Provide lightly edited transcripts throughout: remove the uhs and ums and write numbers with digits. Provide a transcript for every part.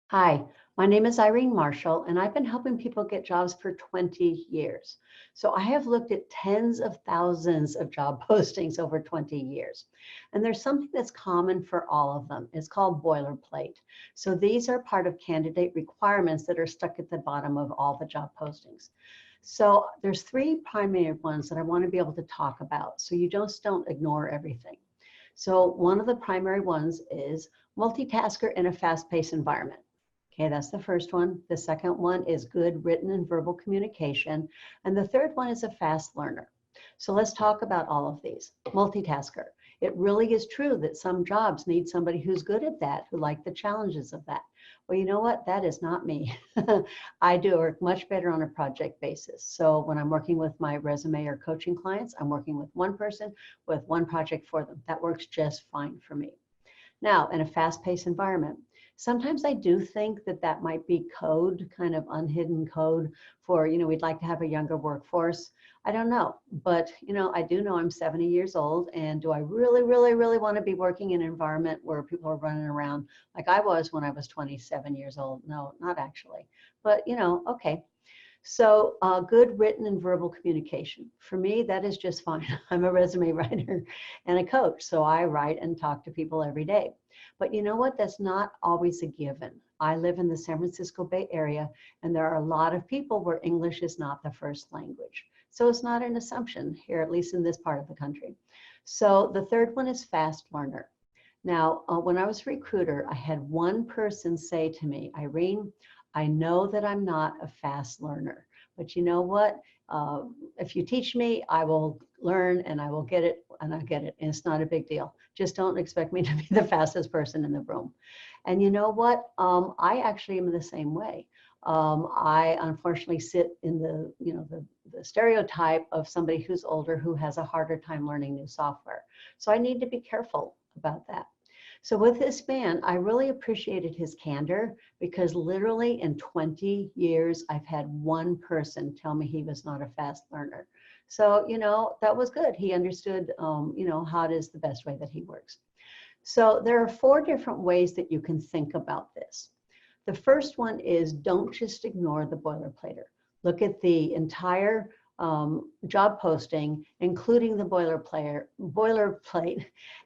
Hi, my name is Irene Marshall, and I've been helping people get jobs for 20 years. So I have looked at tens of thousands of job postings over 20 years. And there's something that's common for all of them. It's called boilerplate. So these are part of candidate requirements that are stuck at the bottom of all the job postings. So there's three primary ones that I want to be able to talk about, so you just don't ignore everything. So one of the primary ones is multitasker in a fast-paced environment. Okay, that's the first one. The second one is good written and verbal communication. And the third one is a fast learner. So let's talk about all of these. Multitasker. It really is true that some jobs need somebody who's good at that, who like the challenges of that. Well, you know what? That is not me. I do work much better on a project basis. So when I'm working with my resume or coaching clients, I'm working with one person with one project for them. That works just fine for me. Now, in a fast-paced environment, sometimes I do think that that might be code, kind of unhidden code for, we'd like to have a younger workforce. I don't know, but, I do know I'm 70 years old, and do I really, really, really want to be working in an environment where people are running around like I was when I was 27 years old? No, not actually, but, okay. So good written and verbal communication. For me, that is just fine. I'm a resume writer and a coach, so I write and talk to people every day. But you know what? That's not always a given. I live in the San Francisco Bay Area, and there are a lot of people where English is not the first language. So it's not an assumption here, at least in this part of the country. So the third one is fast learner. Now, when I was a recruiter, I had one person say to me, Irene, I know that I'm not a fast learner, but you know what? If you teach me, I will learn and I will get it and I'll get it. And it's not a big deal. Just don't expect me to be the fastest person in the room. And you know what? I actually am the same way. I unfortunately sit in the stereotype of somebody who's older who has a harder time learning new software. So I need to be careful about that. So with this man, I really appreciated his candor because literally in 20 years, I've had one person tell me he was not a fast learner. So, that was good. He understood, how it is the best way that he works. So there are four different ways that you can think about this. The first one is don't just ignore the boilerplater. Look at the entire job posting, including the boilerplate,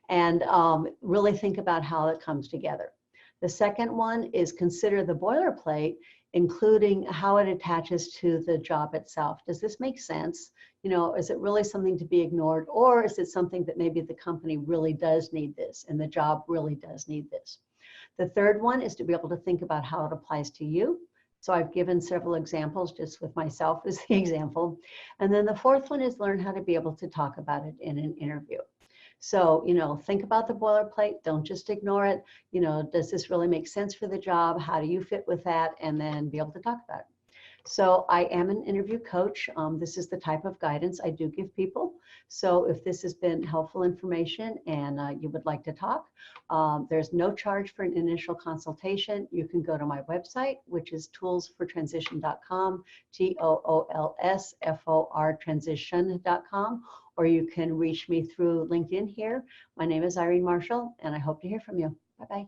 and really think about how it comes together. The second one is consider the boilerplate, including how it attaches to the job itself. Does this make sense? Is it really something to be ignored, or is it something that maybe the company really does need this and the job really does need this? The third one is to be able to think about how it applies to you. So I've given several examples just with myself as the example. And then the fourth one is learn how to be able to talk about it in an interview. So, think about the boilerplate, don't just ignore it. Does this really make sense for the job? How do you fit with that? And then be able to talk about it. So I am an interview coach. This is the type of guidance I do give people. So if this has been helpful information and you would like to talk, there's no charge for an initial consultation. You can go to my website, which is toolsfortransition.com, TOOLSFOR transition.com, or you can reach me through LinkedIn here. My name is Irene Marshall, and I hope to hear from you. Bye-bye.